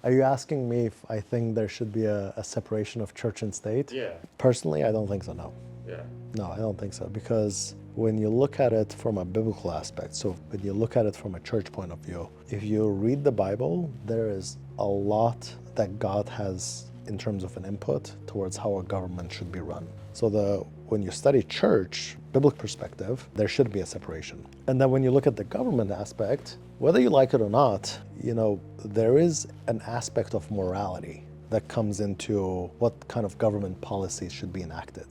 Are you asking me if I think there should be a separation of church and state? Yeah. Personally, I don't think so, no. Yeah. No, I don't think so. Because when you look at it from a biblical aspect, so when you look at it from a church point of view, if you read the Bible, there is a lot that God has in terms of an input towards how a government should be run. So when you study church, biblical perspective, there should be a separation. And then when you look at the government aspect, whether you like it or not, there is an aspect of morality that comes into what kind of government policies should be enacted.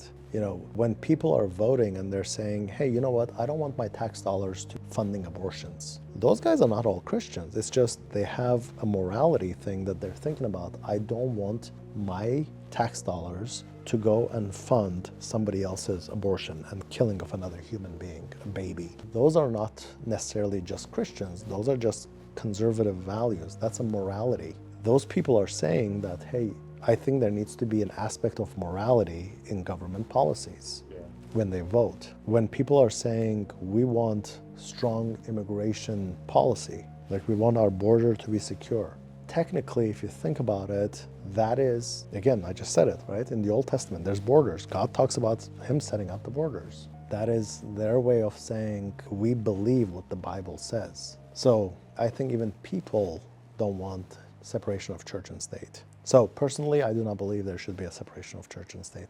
When people are voting and they're saying, hey, you know what, I don't want my tax dollars to funding abortions. Those guys are not all Christians. It's just they have a morality thing that they're thinking about. I don't want my tax dollars to go and fund somebody else's abortion and killing of another human being, a baby. Those are not necessarily just Christians. Those are just conservative values. That's a morality. Those people are saying that, hey, I think there needs to be an aspect of morality in government policies when they vote. When people are saying we want strong immigration policy, like we want our border to be secure, technically, if you think about it, that is, again, I just said it, right? In the Old Testament, there's borders. God talks about him setting up the borders. That is their way of saying we believe what the Bible says. So I think even people don't want separation of church and state. So personally, I do not believe there should be a separation of church and state.